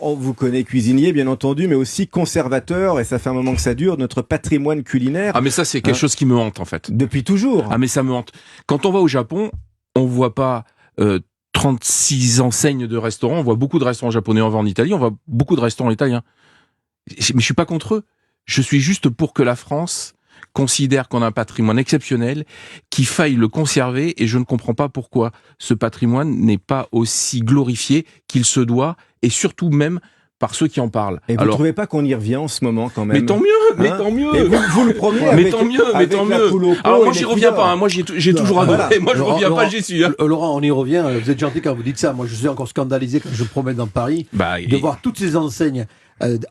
on vous connaît cuisinier, bien entendu, mais aussi conservateur, et ça fait un moment que ça dure, notre patrimoine culinaire. Ah mais ça c'est quelque chose qui me hante en fait. Depuis toujours. Ah mais ça me hante. Quand on va au Japon, on voit pas 36 enseignes de restaurants, on voit beaucoup de restaurants japonais, on va en Italie, on voit beaucoup de restaurants italiens. Mais je suis pas contre eux. Je suis juste pour que la France considère qu'on a un patrimoine exceptionnel, qu'il faille le conserver, et je ne comprends pas pourquoi ce patrimoine n'est pas aussi glorifié qu'il se doit, et surtout même par ceux qui en parlent. Et vous ne trouvez pas qu'on y revient en ce moment quand même? Mais tant mieux, mais tant mieux. Et vous le promenez mais tant mieux, mais tant mieux. Alors moi j'y reviens pas, moi j'ai toujours adoré. Voilà. Moi je reviens pas, j'y suis. Laurent, on y revient, vous êtes gentil quand vous dites ça. Moi je suis encore scandalisé quand je me promène dans Paris de voir toutes ces enseignes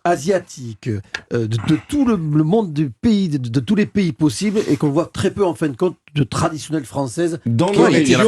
asiatiques, de tout le monde du pays, de tous les pays possibles, et qu'on voit très peu en fin de compte de traditionnelles françaises. Dans nos régions,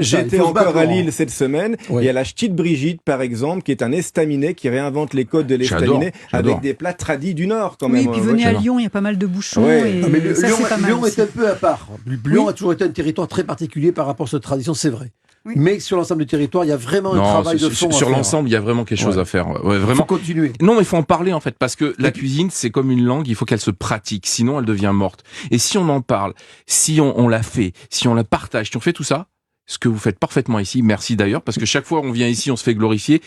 j'étais encore à Lille cette semaine, il y a la Ch'tite Brigitte par exemple, qui est un estaminet qui réinvente les codes de l'estaminet avec des plats tradis du Nord quand même. Oui, puis venez à Lyon, il y a pas mal de bouchons. Ouais. Et mais ça, Lyon est un peu à part. Lyon a toujours été un territoire très particulier par rapport à cette tradition, c'est vrai. Oui. Mais sur l'ensemble du territoire, il y a vraiment un travail de fond. Sur l'ensemble, il y a vraiment quelque chose à faire. Ouais, vraiment. Il faut continuer. Non, mais il faut en parler en fait, parce que la cuisine, c'est comme une langue, il faut qu'elle se pratique, sinon elle devient morte. Et si on en parle, si on la fait, si on la partage, si on fait tout ça, ce que vous faites parfaitement ici, merci d'ailleurs, parce que chaque fois on vient ici, on se fait glorifier.